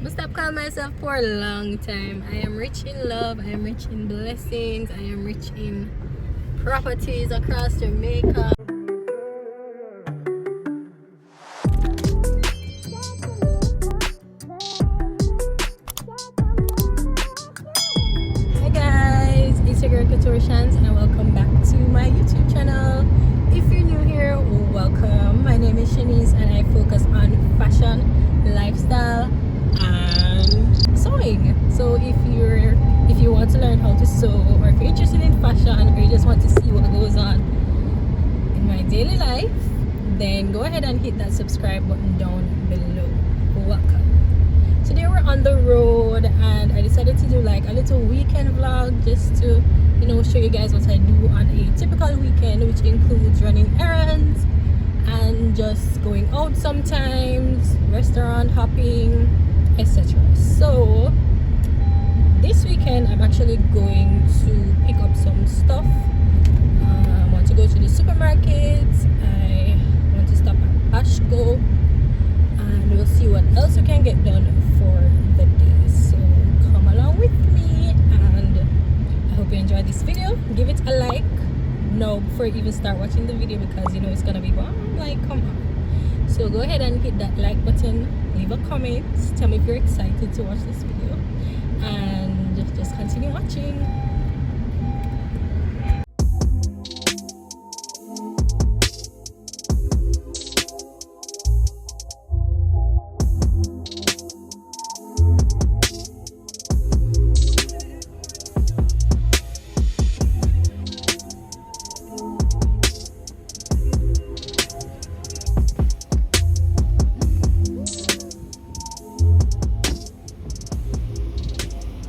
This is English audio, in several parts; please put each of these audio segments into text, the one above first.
Must stop calling myself for a long time. I am rich in love, I am rich in blessings, I am rich in properties across Jamaica. Hi guys, it's your girl COUTURE SHANZ and welcome back to my YouTube channel. If you're new here, welcome. My name is SHANZ and I focus on fashion, lifestyle, and sewing. So if you want to learn how to sew, or if you're interested in fashion, or you just want to see what goes on in my daily life, then go ahead and hit that subscribe button down below. Welcome. Today we're on the road and I decided to do like a little weekend vlog just to show you guys what I do on a typical weekend, which includes running errands and just going out sometimes, restaurant hopping, etc. So this weekend I'm actually going to pick up some stuff. I want to go to the supermarket. I want to stop at Ashko and we'll see what else we can get done for the day. So come along with me and I hope you enjoyed this video. Give it a like now before you even start watching the video, because it's gonna be bomb. Like, come on. So go ahead and hit that like button, leave a comment, tell me if you're excited to watch this video, and just continue watching.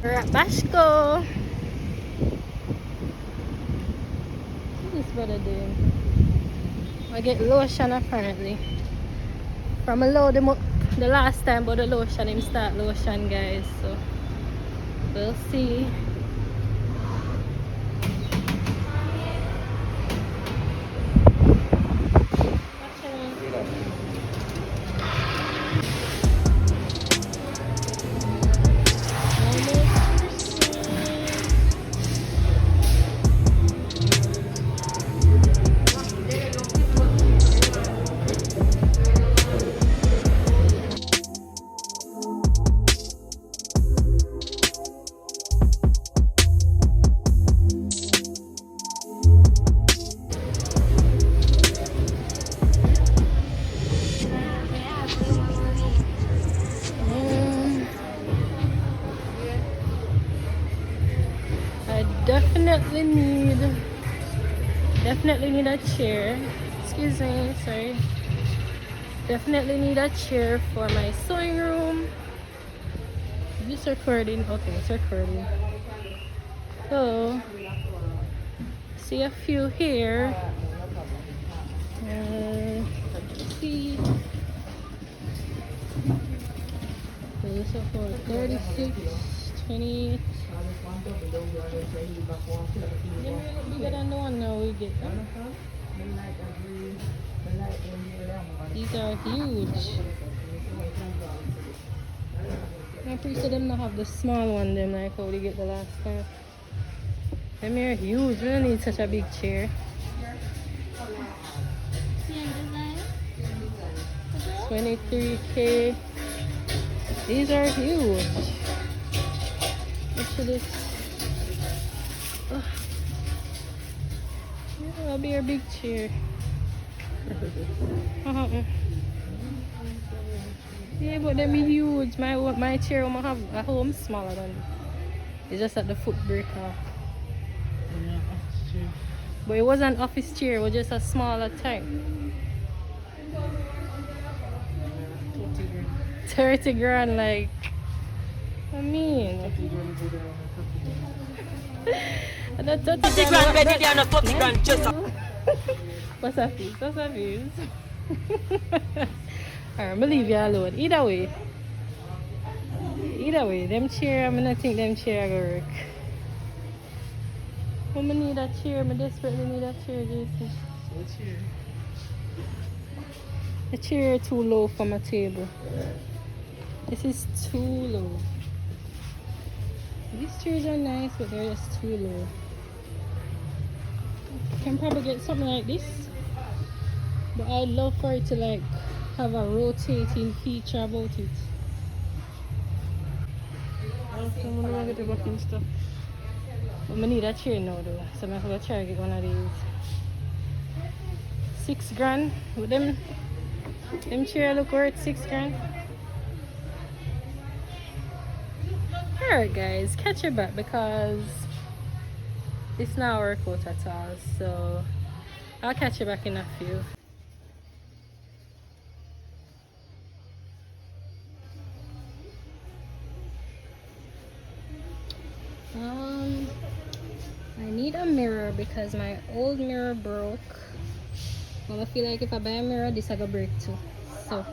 We're at Bashko. What's this brother doing? I get lotion apparently. From a load him up the last time, but the lotion him start lotion, guys. So we'll see. Definitely need a chair. Excuse me, sorry. Definitely need a chair for my sewing room. Is this recording? Okay, it's recording. So, see a few here. Let's see. So this is for 36, 28. They're really bigger than the one now we get. These are huge. I'm pretty sure them not have the small one, them like how we get the last time. Them are huge. We don't need such a big chair. 23K. These are huge. Look at this. That'll be our big chair. Yeah, but them huge. My chair will have a home smaller than this. It's just at the foot break off. But it wasn't an office chair, it was just a smaller type. 30 grand, like, I mean. And that's 30 grand ready there, not 40 grand just up. What's that piece? What's that piece? Alright, I'm gonna leave you alone. Either way, them chair, I'm gonna think them chair gonna work. I'm gonna need a chair, I desperately need a chair, Jason. What chair? A chair too low for my table. This is too low. These chairs are nice, but they're just too low. Can probably get something like this, but I'd love for it to like have a rotating feature about it. I'm gonna get the bucking stuff. But I need a chair now though, so I'm gonna try to get one of these. $6 with them chair look worth $6. Alright guys, catch you back because it's not work out at all, so I'll catch you back in a few. I need a mirror because my old mirror broke. I feel like if I buy a mirror, this I go break too. So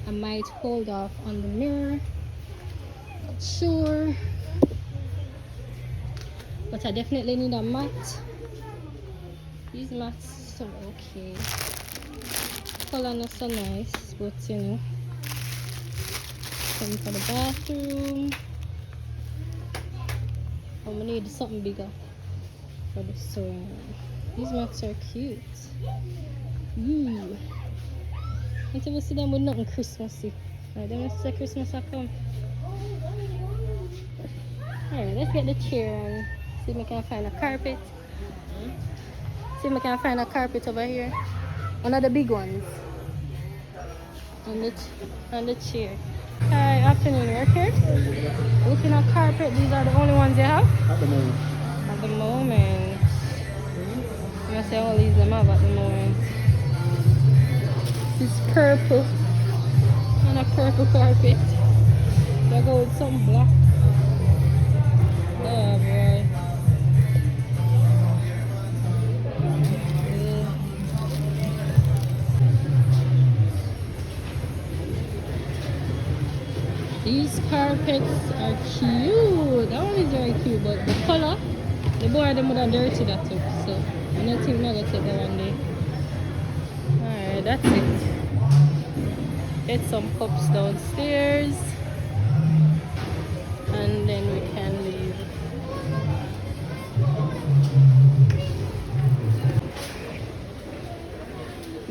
I might hold off on the mirror. Not sure. But I definitely need a mat. These mats are okay. Color not so nice, but you know. Some for the bathroom. I'm gonna need something bigger for the sewing room. These mats are cute. Ooh. I never see them with nothing Christmassy. Right, them say Christmas will come. Alright, let's get the chair and see if we can find a carpet. See if we can find a carpet over here. One of the big ones. On the chair. Hi, afternoon, work here? Looking at carpet, these are the only ones you have? At the moment. At the moment. I'm gonna say all these them have at the moment. This is purple. And a purple carpet. I go with something black. Oh boy. These carpets are cute. That one is very cute, but the color, the boy them would have dirty that up. So I don't think I'm gonna take that one day. Alright, that's it. Get some cups downstairs. And then we can leave.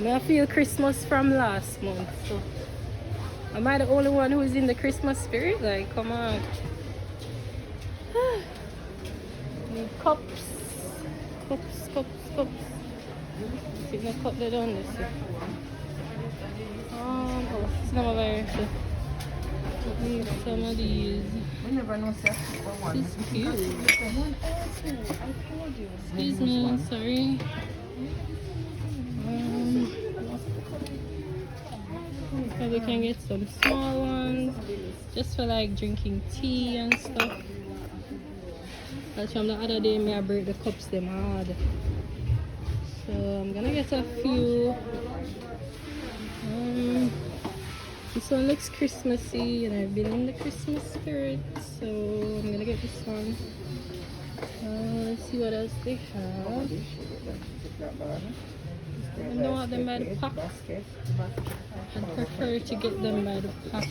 I feel Christmas from last month, so am I the only one who is in the Christmas spirit? Like, come on. Need cups. Cups. See my cup they done this year. Oh, it's not over here. Need some of these. This is cute. Excuse me, sorry. Maybe we can get some small ones just for like drinking tea and stuff. That's from the other day I break the cups them hard. So I'm gonna get a few. This one looks Christmassy and I've been in the Christmas spirit, so I'm gonna get this one. Let's see what else they have. I don't want them by the pack. I'd prefer to get them by the pack.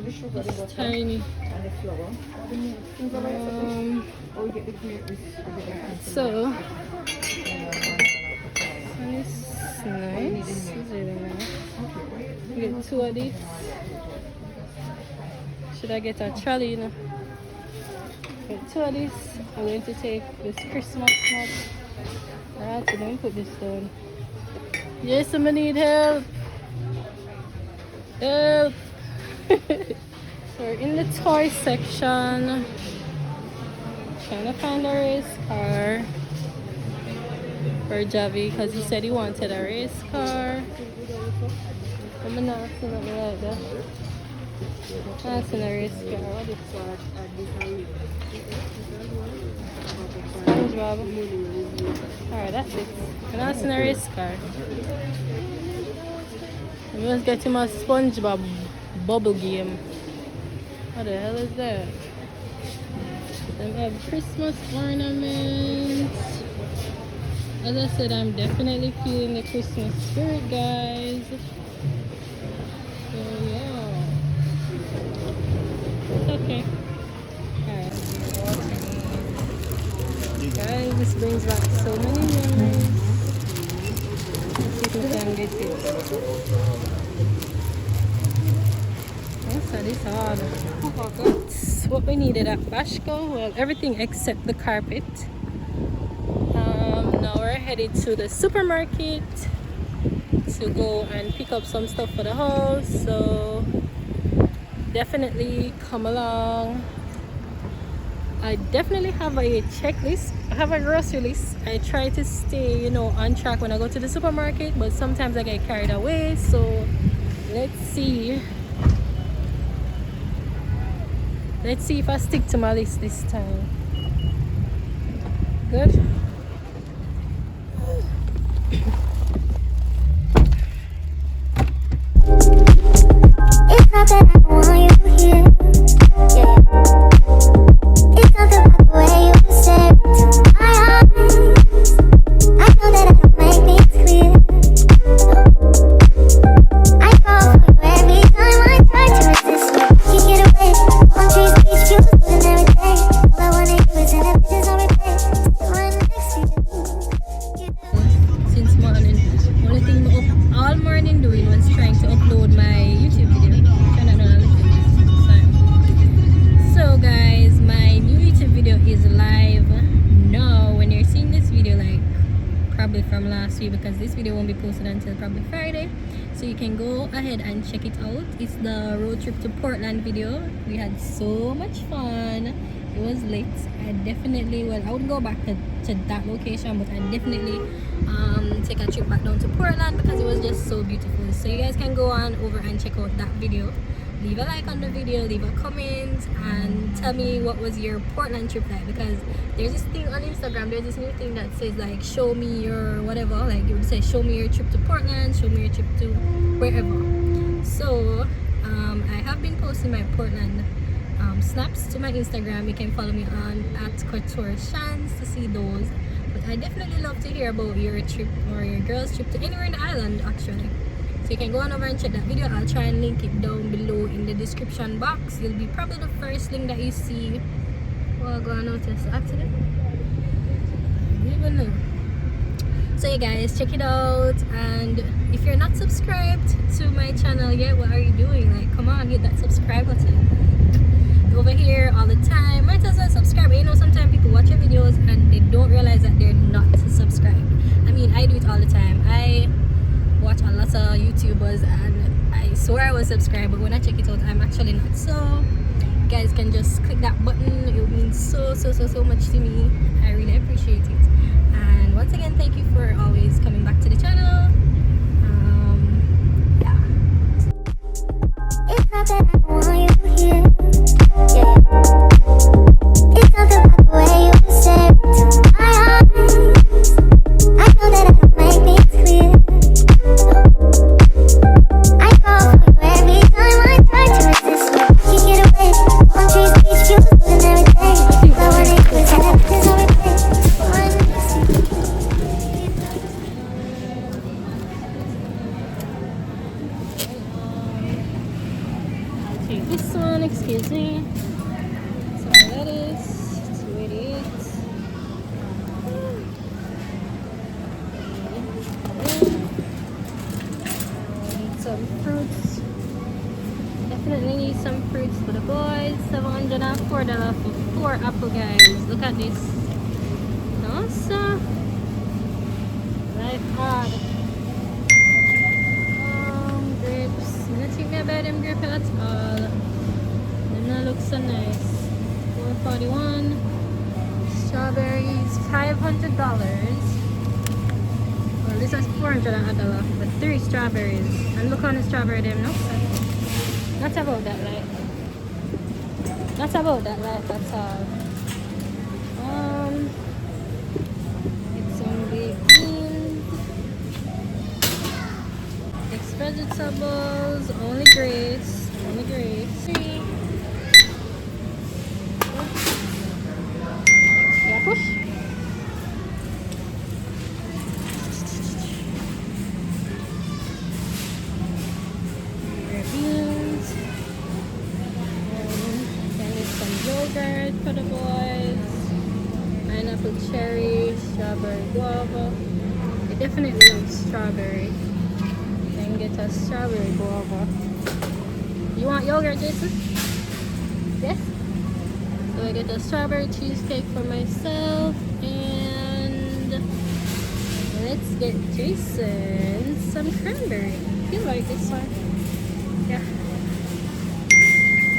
It's tiny. So and it's nice. It's really nice. Get two of these. Should I get a trolley, you know? Get two of these. I'm going to take this Christmas mug. Alright, so let me put this down. Yes, I need help. Help. So we're in the toy section. Trying to find a race car for Javi because he said he wanted a race car. I'm not seeing nothing like that. I'm seeing a race car. What is that? SpongeBob. Alright, that's it. I'm not seeing a race car. I'm just getting my SpongeBob bubble game. What the hell is that? Then we have Christmas ornaments. As I said, I'm definitely feeling the Christmas spirit, guys. So yeah. Okay. Alright. Guys, this brings back so many memories. Let's see if we can get it. So this hard. That's what we needed at Bashko. Well, everything except the carpet. Now we're headed to the supermarket to go and pick up some stuff for the house. So definitely come along. I definitely have a checklist. I have a grocery list. I try to stay, you know, on track when I go to the supermarket, but sometimes I get carried away. So let's see. Let's see if I stick to my list this time. Good. It's not that I want you here, yeah. It's not the way you stare into my eyes. I know that I don't make things clear. I fall for you every time I try to resist you. You get away, palm trees, beach views, and everything. All I wanna do is send up pictures on replay. Right next to you. Since morning, only thing I'm up all morning doing was trying to upload my YouTube video. So guys, my new YouTube video is live now. When you're seeing this video, like probably from last week, because this video won't be posted until probably Friday, so you can go ahead and check it out. It's the road trip to Portland video. We had so much fun. It was lit. I definitely, well, I wouldn't go back to that location, but I definitely take a trip back down to Portland because it was just so beautiful. So you guys can go on over and check out that video. Leave a like on the video, leave a comment, and tell me what was your Portland trip like, because there's this thing on Instagram, there's this new thing that says like show me your whatever, like it would say show me your trip to Portland, show me your trip to wherever. So I have been posting my Portland snaps to my Instagram. You can follow me on @COUTURE SHANZ to see those. But I definitely love to hear about your trip or your girl's trip to anywhere in the island actually. So you can go on over and check that video. I'll try and link it down below in the description box. It'll be probably the first link that you see. Well, go and notice accident. I don't even know. So you guys, check it out. And if you're not subscribed to my channel yet, what are you doing? Like, come on, hit that subscribe button. Over here all the time, might as well subscribe. You know, sometimes people watch your videos and they don't realize that they're not subscribed. I mean, I do it all the time. I watch a lot of YouTubers and I swear I was subscribed, but when I check it out, I'm actually not. So you guys can just click that button. It would mean so much to me. I really appreciate it. And once again, thank you for always coming back to the channel. Yeah. It's not that I want you here, yeah. It's not the way you stare into my eyes. I know that I don't make things clear. I fall for you every time I try to resist you. You get away, palm trees, beach views, and everything. All I wanna do is send up pictures on replay. Right next to you. Take this one, excuse me. Some lettuce, 288. Need some fruits. Definitely need some fruits for the boys. $704 for 4 apple, guys. Look at this. Nossa. Life hard. Grapes. I'm gonna think about them grapes at all. Them not look so nice. $441. Strawberries, $500. Well, this is $400, but 3 strawberries. And look on the strawberry them, no? Not about that life. Not about that life at all. It's only beans. Mixed vegetables, only grapes. Only grapes. 3. Yeah, push. Red beans. And then this yogurt for the boys. Pineapple cherry, strawberry guava. It definitely looks strawberry. Then get a strawberry guava. You want yogurt, Jason? Yes? So I get a strawberry cheesecake for myself, and let's get Jason some cranberry. You like this one? Yeah.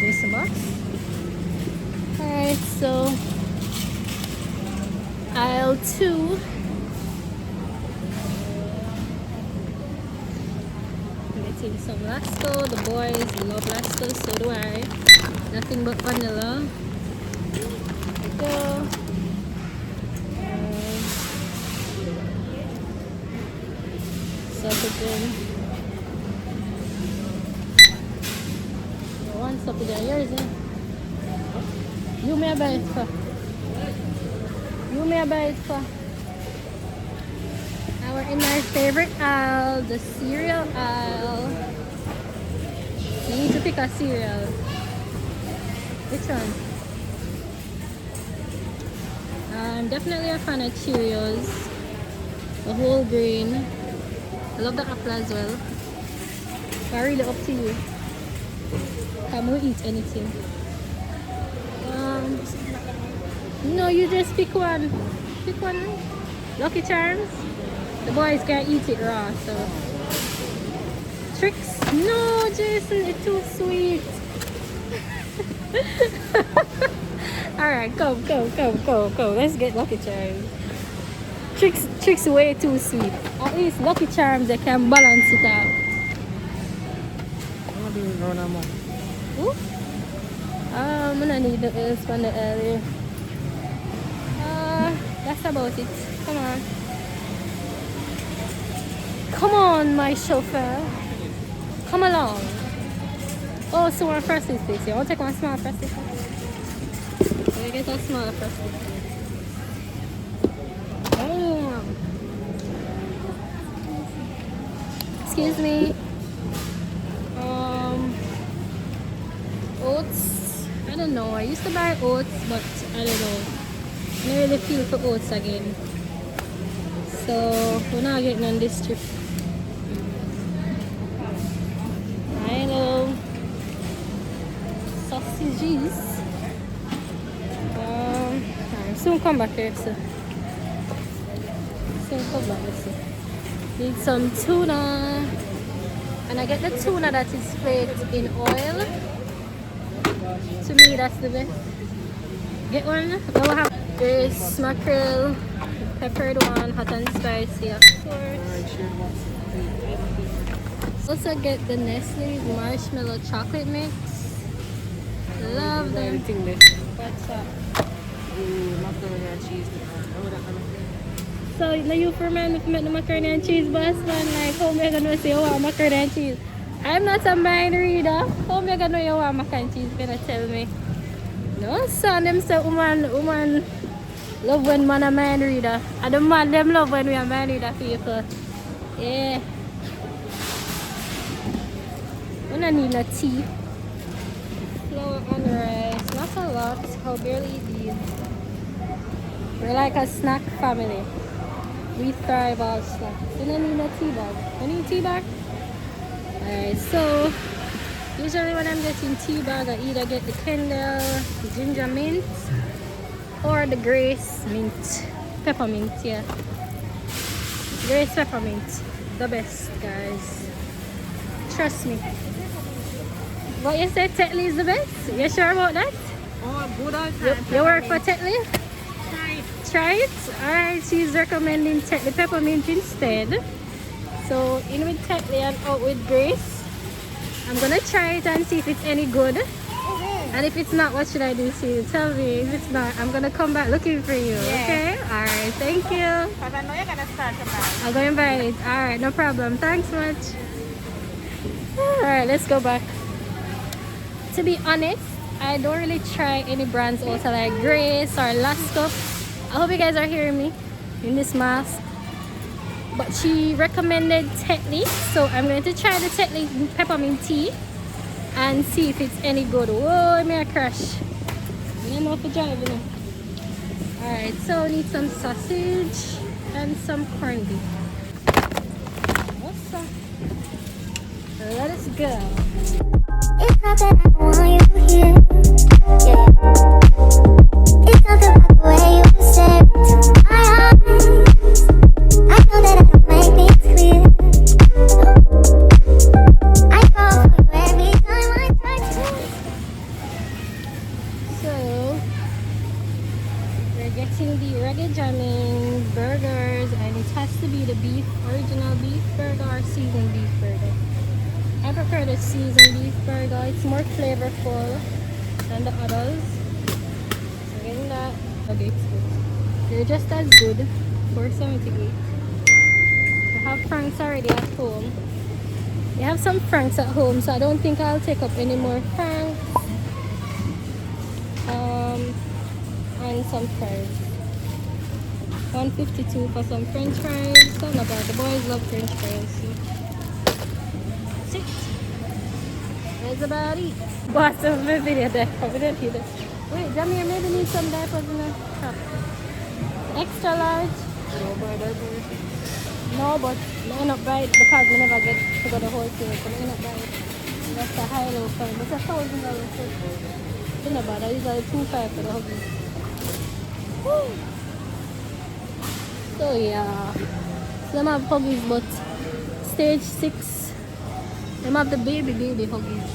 Jason box. Alright, so aisle 2. Getting some Lasco. The boys love Lasco, so do I. Nothing but vanilla. Go. Sausage in. One sausage in. Yours, eh? You may buy it for. You may buy it for. Now we're in my favorite aisle, the cereal aisle. You need to pick a cereal. Which one? I'm definitely a fan of Cheerios. The whole grain. I love the apple as well. But really up to you. I will eat anything. No, you just pick one. Pick one. Lucky Charms. The boys can't eat it raw, so. Tricks? No, Jason, it's too sweet. Alright, go. Let's get Lucky Charms. Tricks way too sweet. At least Lucky Charms, they can balance it out. Ooh. I'm gonna need the else from the earlier. That's about it. Come on. Come on, my chauffeur. Come along. Oh, so one frosted sticks. You want to take one small frosted stick? I get a small frosted stick. Damn. Excuse me. Oats. I don't know. I used to buy oats, but I don't know. I don't really feel for oats again. So we're not getting on this trip. I know. Sausages. I'll soon come back here, so. Soon come back, so. Need some tuna. And I get the tuna that is flaked in oil. To me, that's the best. Get one. We'll have this mackerel, peppered one, hot and spicy, of course. Also get the Nestle marshmallow chocolate mix. Love them. What's up? Macaroni and cheese. So now you for man if you make the macaroni and cheese boss man, like how me gonna say you want macaroni and cheese? I'm not a mind reader. How me gonna know you want macaroni and cheese? Gonna tell me. No son, them say woman love when man a mind reader. And the man them love when we are mind reader people. Yeah. We don't need no tea. Flour and rice. Not a lot. I'll barely eat these. We're like a snack family. We thrive on snacks. We don't need no tea bag. You need tea bag? Alright, so usually when I'm getting tea bag, I either get the Kendall ginger mint or the Grace mint peppermint. Yeah, Grace peppermint, the best, guys. Trust me. What you said, Tetley is the best? You sure about that? Oh, good old You work for Tetley? Try Try it. it. Alright, she's recommending Tetley peppermint instead. So in with Tetley and out with Grace. I'm gonna try it and see if it's any good. Okay. And if it's not, what should I do? So tell me. If it's not, I'm gonna come back looking for you. Yeah. Okay? Alright, thank you. Because I know you're gonna start to buy. I'll go and buy it. Alright, no problem. Thanks much. Alright, let's go back. To be honest, I don't really try any brands also like Grace or Lasco. I hope you guys are hearing me in this mask. But she recommended Tetley, so I'm going to try the Tetley peppermint tea and see if it's any good. Whoa, may I crash? don't know if you drive, you know. Alright, so we need some sausage and some corned beef. What's up? Let us go. It's not that I don't want you here. Yeah. It's not the way you stare into my eyes. I know that I don't make things clear. I fall for you every time I try to. So, we're getting the reggae jamming burgers, and it has to be the original beef burger or seasoned beef burger. I prefer the seasoned beef burger. It's more flavorful than the others. So getting that. Okay, it's good. They're just as good. $4.78. I have franks already at home. I have some franks at home, so I don't think I'll take up any more franks. And some fries. $1.52 for some French fries. That's not bad. The boys love French fries. So. That's it. That's about it. Boss of my video there. Wait, Jamir, maybe need some diapers in the shop. Extra large? No, but I end up buy it because we never get to go to wholesale. So I end up buy it. That's a high-low fine. It's $1,000. It's not bad. I usually $2.5 for the huggies. Woo. So yeah. So them have huggies, but stage 6. Them have the baby huggies.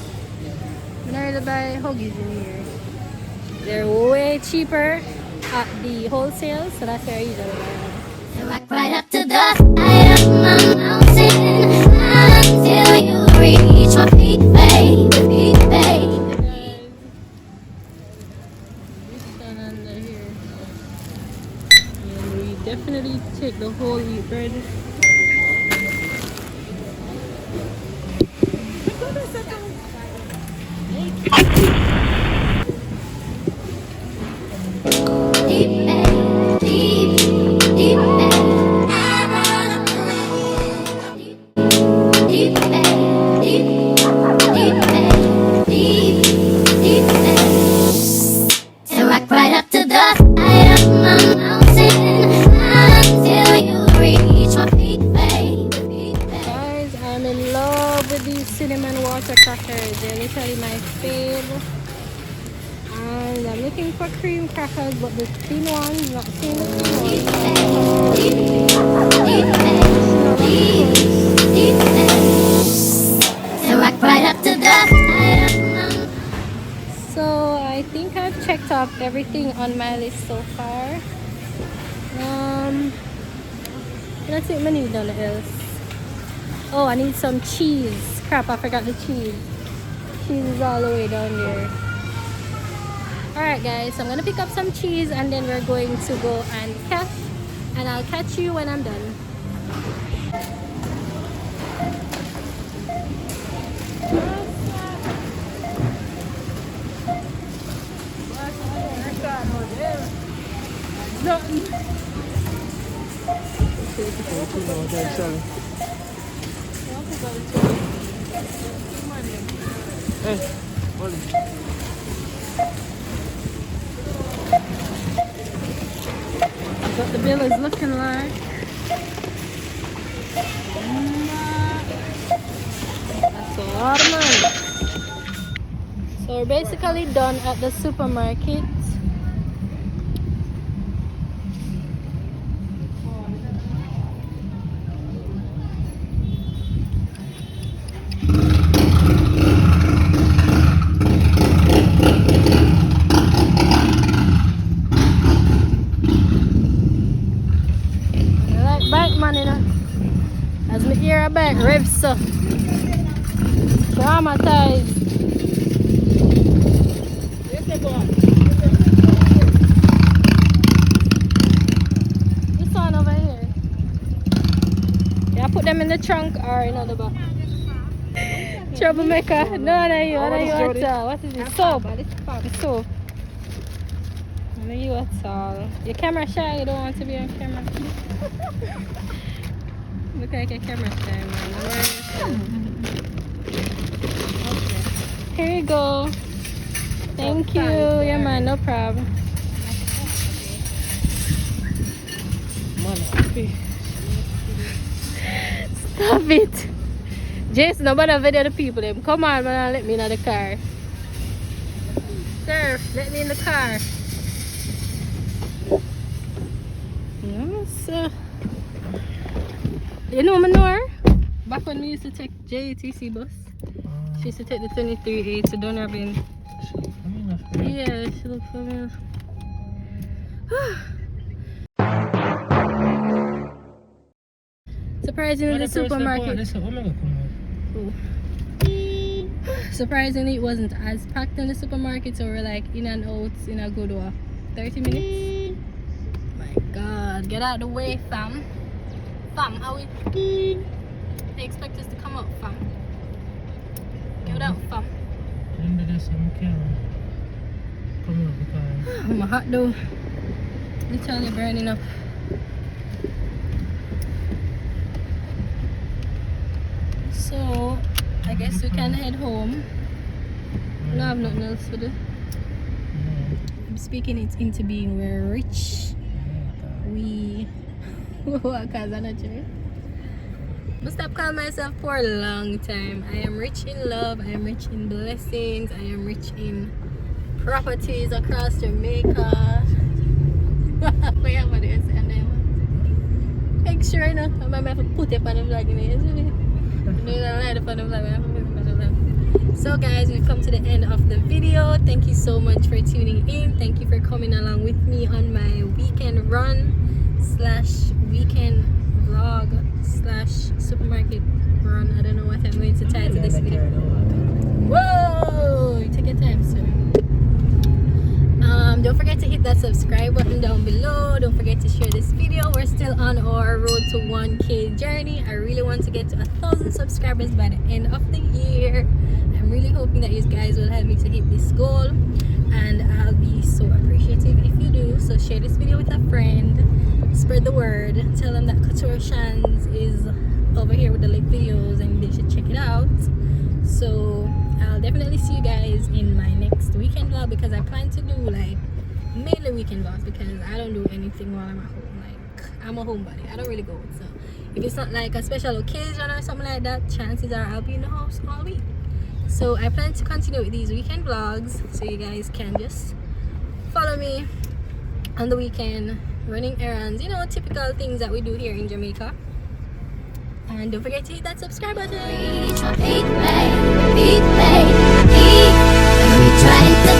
I don't really buy huggies in here. They're way cheaper at the wholesale, so that's where I usually buy them. So rock right up to the side of my mountain until you reach my peak, baby, baby. Definitely take the whole wheat bread. So rock right up to the side of my mountain until you reach my peak, baby. Guys, I'm in love with these cinnamon water crackers. They're literally my fave. And I'm looking for cream crackers, but the thin ones, not seeing the thin ones. So rock right up to the side of my. So I think I've checked off everything on my list so far. Let's see what I need on else. Oh, I need some cheese. Crap, I forgot the cheese. Cheese is all the way down there. Alright guys, so I'm gonna pick up some cheese and then we're going to go and catch, and I'll catch you when I'm done. What the bill is looking like. That's a lot of money. So we're basically done at the supermarket. As me hear about revs so traumatized. This one over here. Yeah, put them in the trunk or in the back. Troublemaker. No, no, you. What is this? Soap. It's soap. No, you at all. Your camera shy. You don't want to be on camera. Look like a camera shy, man. Okay. Here you go. Thank you. Yeah, man, no problem. Stop it. Jason, nobody video the people. Them. Come on, man, let me in the car. Sir, let me in the car. Yes. You know Manor? Back when we used to take JTC bus. She used to take the 23A to Dunrabin. Yeah, she looked familiar. Surprisingly, the supermarket. Surprisingly, it wasn't as packed in the supermarket, so we're like in and out in a good 30 minutes. My God, get out of the way, fam. Fam, how we? They expect us to come up, fam. Get out, fam. My hot though. Literally burning up. So I guess we can head home. We don't have nothing else to do. I'm speaking it into being we're rich. We what cause I'm not sure. I stop calling myself for a long time. I am rich in love, I am rich in blessings, I am rich in properties across Jamaica. Make sure you know, I might have to put it on the vlog in it. So guys, we've come to the end of the video. Thank you so much for tuning in. Thank you for coming along with me on my weekend run / weekend vlog / supermarket run. I don't know what I'm going to title this video. Whoa! Take your time, sir. Don't forget to hit that subscribe button down below. Don't forget to share this video. We're still on our road to 1K journey. I really want to get to 1,000 subscribers by the end of the year. I'm really hoping that you guys will help me to hit this goal, and I'll be so appreciative if you do. So share this video with a friend, spread the word, tell them that COUTURE SHANZ is over here with the late videos and they should check it out. So I'll definitely see you guys in my next weekend vlog, because I plan to do like mainly weekend vlogs, because I don't do anything while I'm at home. Like, I'm a homebody, I don't really go. So if it's not like a special occasion or something like that, chances are I'll be in the house all week. So I plan to continue with these weekend vlogs, so you guys can just follow me on the weekend, running errands, you know, typical things that we do here in Jamaica. And don't forget to hit that subscribe button. Replay, replay, replay. We try to